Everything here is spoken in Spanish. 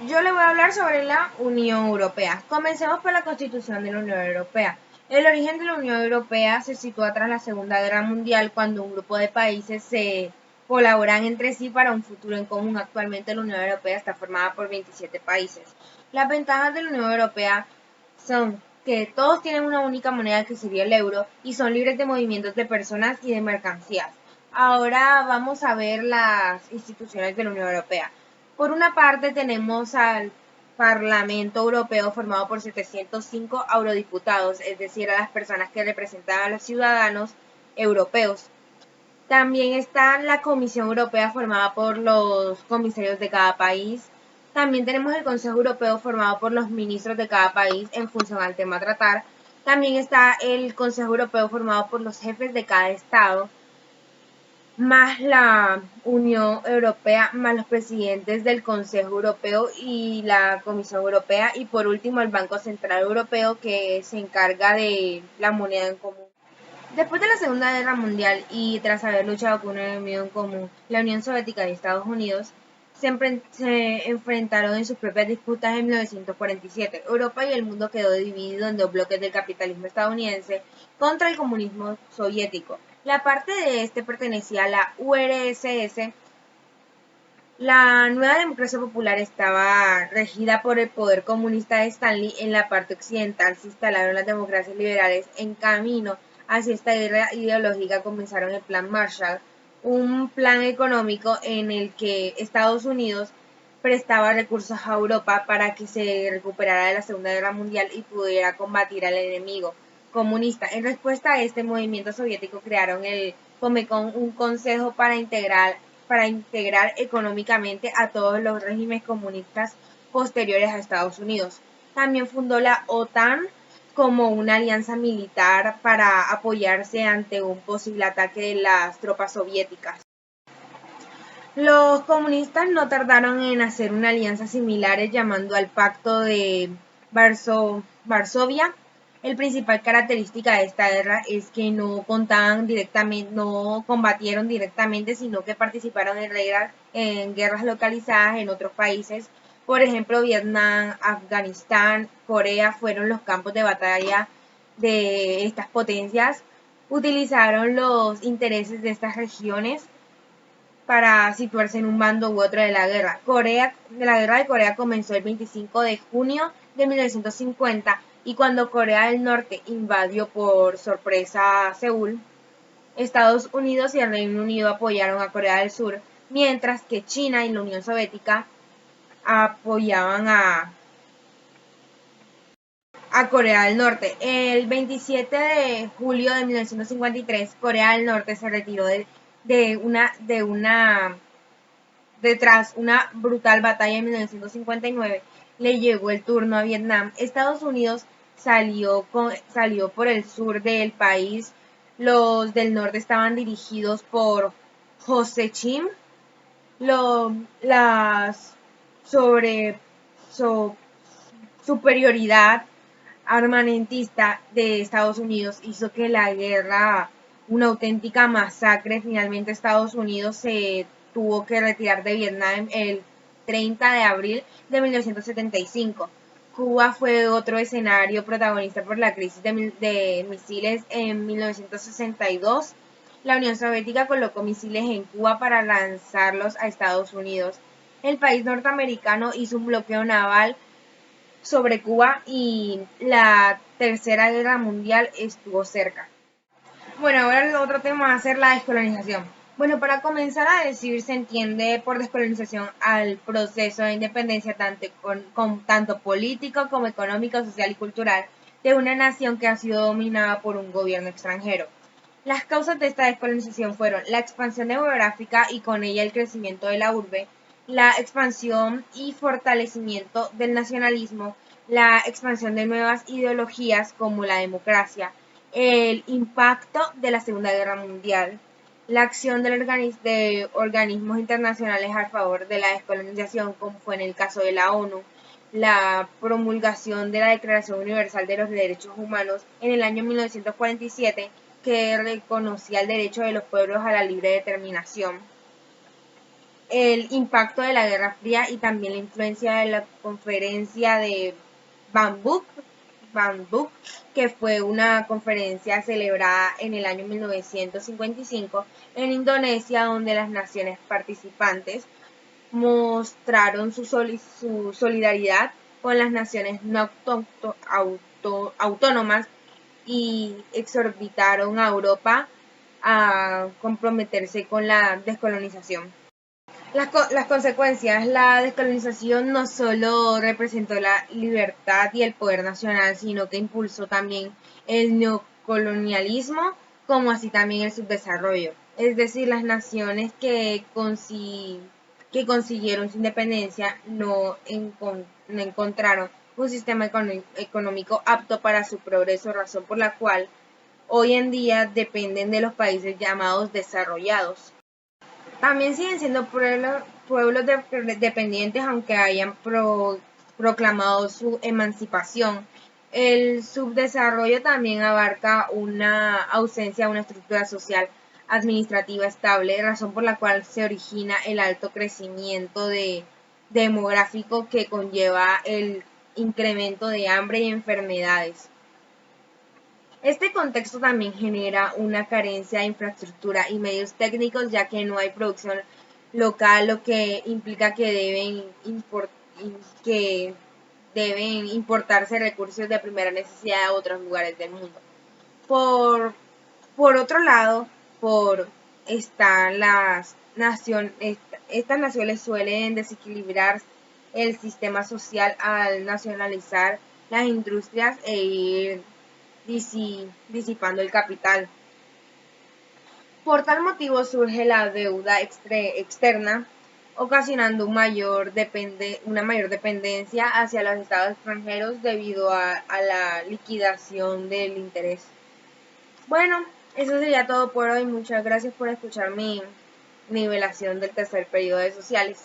Yo le voy a hablar sobre la Unión Europea. Comencemos por la Constitución de la Unión Europea. El origen de la Unión Europea se sitúa tras la Segunda Guerra Mundial, cuando un grupo de países se colaboran entre sí para un futuro en común. Actualmente la Unión Europea está formada por 27 países. Las ventajas de la Unión Europea son que todos tienen una única moneda, que sería el euro, y son libres de movimientos de personas y de mercancías. Ahora vamos a ver las instituciones de la Unión Europea. Por una parte tenemos al Parlamento Europeo, formado por 705 eurodiputados, es decir, a las personas que representan a los ciudadanos europeos. También está la Comisión Europea, formada por los comisarios de cada país. También tenemos el Consejo Europeo, formado por los ministros de cada país en función al tema a tratar. También está el Consejo Europeo, formado por los jefes de cada estado, más la Unión Europea, más los presidentes del Consejo Europeo y la Comisión Europea, y por último el Banco Central Europeo, que se encarga de la moneda en común. Después de la Segunda Guerra Mundial y tras haber luchado con un enemigo en común, la Unión Soviética y Estados Unidos se enfrentaron en sus propias disputas en 1947. Europa y el mundo quedó dividido en dos bloques del capitalismo estadounidense contra el comunismo soviético. La parte de este pertenecía a la URSS. La nueva democracia popular estaba regida por el poder comunista de Stalin. En la parte occidental se instalaron las democracias liberales. En camino hacia esta guerra ideológica comenzaron el Plan Marshall, un plan económico en el que Estados Unidos prestaba recursos a Europa para que se recuperara de la Segunda Guerra Mundial y pudiera combatir al enemigo comunista. En respuesta a este movimiento soviético crearon el Comecon, un consejo para integrar económicamente a todos los regímenes comunistas posteriores a Estados Unidos. También fundó la OTAN como una alianza militar para apoyarse ante un posible ataque de las tropas soviéticas. Los comunistas no tardaron en hacer una alianza similar, llamando al Pacto de Varsovia. El principal característica de esta guerra es que no combatieron directamente, sino que participaron en guerras localizadas en otros países. Por ejemplo, Vietnam, Afganistán, Corea fueron los campos de batalla de estas potencias. Utilizaron los intereses de estas regiones para situarse en un bando u otro de la guerra. La guerra de Corea comenzó el 25 de junio de 1950, y cuando Corea del Norte invadió por sorpresa Seúl, Estados Unidos y el Reino Unido apoyaron a Corea del Sur, mientras que China y la Unión Soviética apoyaban a Corea del Norte. El 27 de julio de 1953, Corea del Norte se retiró tras una brutal batalla en 1959, le llegó el turno a Vietnam. Estados Unidos salió por el sur del país. Los del norte estaban dirigidos por Ho Chi Minh. La superioridad armamentista de Estados Unidos hizo que la guerra, una auténtica masacre. Finalmente Estados Unidos se tuvo que retirar de Vietnam el 30 de abril de 1975. Cuba fue otro escenario protagonista por la crisis de misiles en 1962. La Unión Soviética colocó misiles en Cuba para lanzarlos a Estados Unidos. El país norteamericano hizo un bloqueo naval sobre Cuba y la Tercera Guerra Mundial estuvo cerca. Bueno, ahora el otro tema va a ser la descolonización. Bueno, para comenzar a decir, se entiende por descolonización al proceso de independencia tanto político como económico, social y cultural de una nación que ha sido dominada por un gobierno extranjero. Las causas de esta descolonización fueron la expansión demográfica y con ella el crecimiento de la urbe, la expansión y fortalecimiento del nacionalismo, la expansión de nuevas ideologías como la democracia, el impacto de la Segunda Guerra Mundial, la acción de organismos internacionales a favor de la descolonización, como fue en el caso de la ONU, la promulgación de la Declaración Universal de los Derechos Humanos en el año 1947, que reconocía el derecho de los pueblos a la libre determinación. el impacto de la Guerra Fría y también la influencia de la conferencia de Bangkok, que fue una conferencia celebrada en el año 1955 en Indonesia, donde las naciones participantes mostraron su solidaridad con las naciones no autónomas y exhortaron a Europa a comprometerse con la descolonización. Las consecuencias, la descolonización no solo representó la libertad y el poder nacional, sino que impulsó también el neocolonialismo, como así también el subdesarrollo. Es decir, las naciones que consiguieron su independencia no encontraron un sistema económico apto para su progreso, razón por la cual hoy en día dependen de los países llamados desarrollados. También siguen siendo pueblos dependientes, aunque hayan proclamado su emancipación. El subdesarrollo también abarca una ausencia de una estructura social administrativa estable, razón por la cual se origina el alto crecimiento demográfico que conlleva el incremento de hambre y enfermedades. Este contexto también genera una carencia de infraestructura y medios técnicos, ya que no hay producción local, lo que implica que deben importarse recursos de primera necesidad a otros lugares del mundo. Por otro lado, estas naciones suelen desequilibrar el sistema social al nacionalizar las industrias e ir disipando el capital. Por tal motivo surge la deuda externa, ocasionando una mayor dependencia hacia los estados extranjeros debido a la liquidación del interés. Bueno, eso sería todo por hoy. Muchas gracias por escuchar mi nivelación del tercer periodo de sociales.